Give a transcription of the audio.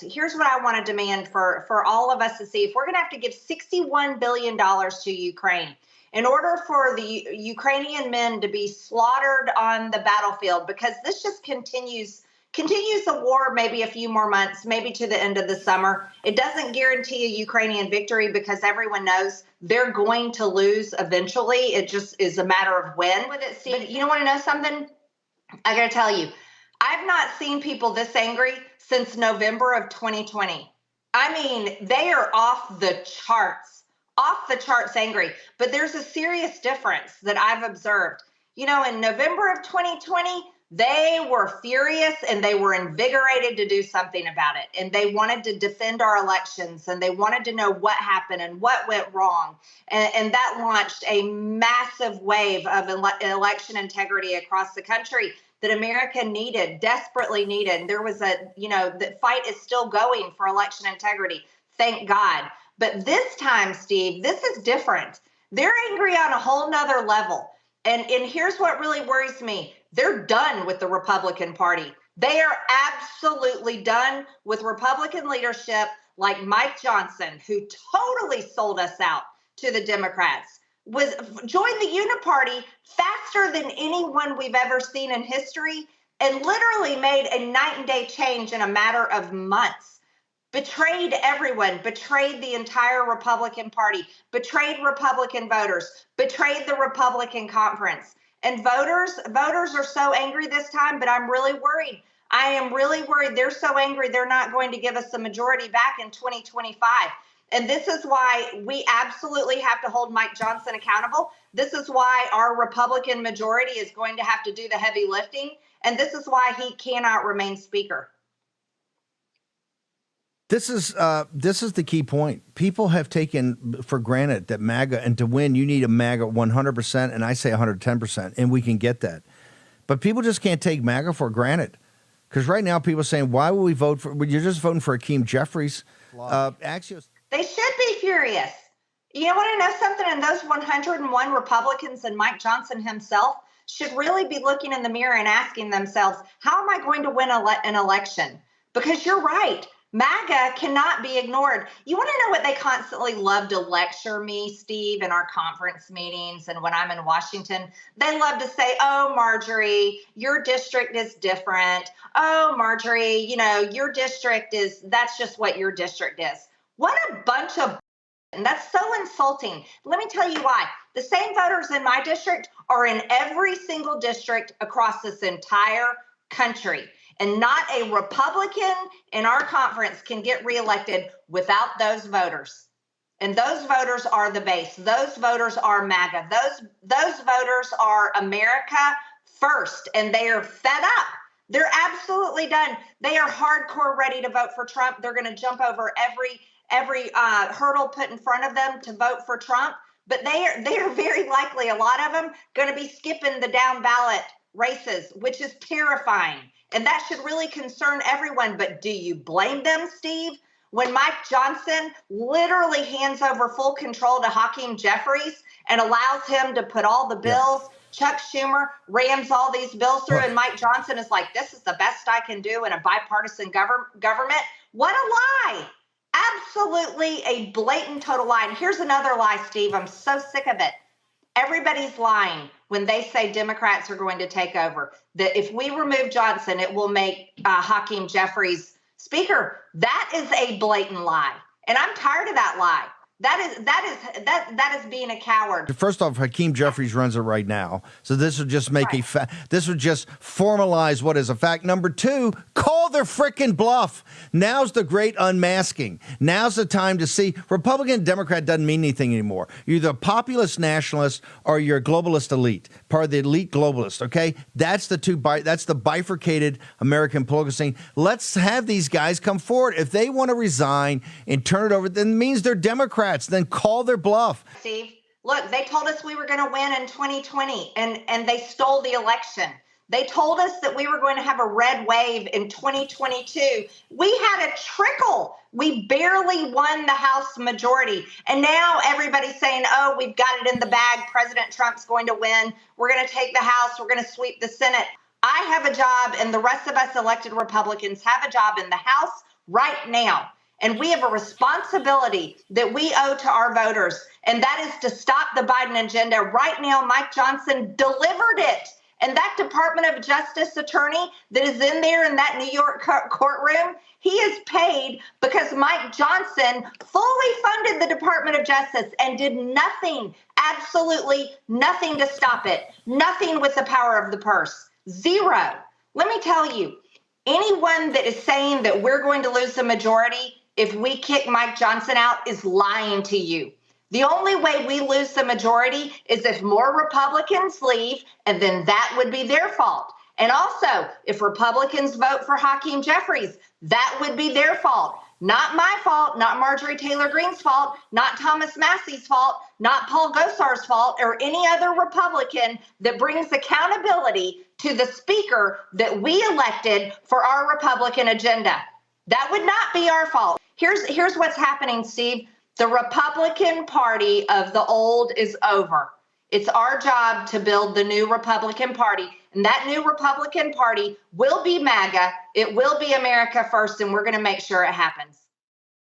Here's what I want to demand for all of us to see. If we're going to have to give $61 billion to Ukraine in order for the Ukrainian men to be slaughtered on the battlefield, because this just continues the war maybe a few more months, maybe to the end of the summer. It doesn't guarantee a Ukrainian victory because everyone knows they're going to lose eventually. It just is a matter of when. With it, but you want to know something? I got to tell you, I've not seen people this angry since November of 2020. I mean, they are off the charts angry. But there's a serious difference that I've observed. You know, in November of 2020, they were furious and they were invigorated to do something about it. And they wanted to defend our elections and they wanted to know what happened and what went wrong. And that launched a massive wave of election integrity across the country that America needed, desperately needed. And there was the fight is still going for election integrity. Thank God. But this time, Steve, this is different. They're angry on a whole nother level. And here's what really worries me. They're done with the Republican Party. They are absolutely done with Republican leadership like Mike Johnson, who totally sold us out to the Democrats, joined the Uniparty faster than anyone we've ever seen in history, and literally made a night and day change in a matter of months. Betrayed everyone, betrayed the entire Republican Party, betrayed Republican voters, betrayed the Republican conference. And voters are so angry this time, but I'm really worried. I am really worried. They're so angry they're not going to give us the majority back in 2025. And this is why we absolutely have to hold Mike Johnson accountable. This is why our Republican majority is going to have to do the heavy lifting. And this is why he cannot remain Speaker. This is the key point. People have taken for granted that MAGA, and to win, you need a MAGA 100%, and I say 110%, and we can get that. But people just can't take MAGA for granted. Because right now, people are saying, why will we vote for, you're just voting for Hakeem Jeffries. Axios. They should be furious. You want to know something? And those 101 Republicans and Mike Johnson himself should really be looking in the mirror and asking themselves, how am I going to win an election? Because you're right. MAGA cannot be ignored. You want to know what they constantly love to lecture me, Steve, in our conference meetings and when I'm in Washington? They love to say, oh, Marjorie, your district is different. Oh, Marjorie, your district that's just what your district is. What a bunch of, and that's so insulting. Let me tell you why. The same voters in my district are in every single district across this entire country. And not a Republican in our conference can get reelected without those voters. And those voters are the base. Those voters are MAGA. Those voters are America first, and they are fed up. They're absolutely done. They are hardcore ready to vote for Trump. They're going to jump over every hurdle put in front of them to vote for Trump. But they are very likely, a lot of them, going to be skipping the down ballot races, which is terrifying. And that should really concern everyone. But do you blame them, Steve? When Mike Johnson literally hands over full control to Hakeem Jeffries and allows him to put all the bills, Chuck Schumer rams all these bills through, and Mike Johnson is like, this is the best I can do in a bipartisan government. What a lie. Absolutely a blatant total lie. And here's another lie, Steve. I'm so sick of it. Everybody's lying when they say Democrats are going to take over. That if we remove Johnson, it will make Hakeem Jeffries Speaker. That is a blatant lie. And I'm tired of that lie. That is being a coward. First off, Hakeem Jeffries runs it right now. So this would just make this would just formalize what is a fact. Number two, call their frickin' bluff. Now's the great unmasking. Now's the time to see Republican and Democrat doesn't mean anything anymore. You're either a populist nationalist or you're a globalist elite, part of the elite globalist. Okay, that's the bifurcated American political scene. Let's have these guys come forward. If they want to resign and turn it over, then it means they're Democrats. Then call their bluff. Steve, look, they told us we were going to win in 2020, and they stole the election. They told us that we were going to have a red wave in 2022. We had a trickle. We barely won the House majority. And now everybody's saying, oh, we've got it in the bag. President Trump's going to win. We're going to take the House. We're going to sweep the Senate. I have a job, and the rest of us elected Republicans have a job in the House right now. And we have a responsibility that we owe to our voters, and that is to stop the Biden agenda. Right now, Mike Johnson delivered it. And that Department of Justice attorney that is in there in that New York courtroom, he is paid because Mike Johnson fully funded the Department of Justice and did nothing, absolutely nothing to stop it. Nothing with the power of the purse. Zero. Let me tell you, anyone that is saying that we're going to lose the majority if we kick Mike Johnson out is lying to you. The only way we lose the majority is if more Republicans leave, and then that would be their fault. And also, if Republicans vote for Hakeem Jeffries, that would be their fault. Not my fault, not Marjorie Taylor Greene's fault, not Thomas Massey's fault, not Paul Gosar's fault, or any other Republican that brings accountability to the speaker that we elected for our Republican agenda. That would not be our fault. Here's what's happening, Steve. The Republican Party of the old is over. It's our job to build the new Republican Party, and that new Republican Party will be MAGA. It will be America first, and we're going to make sure it happens.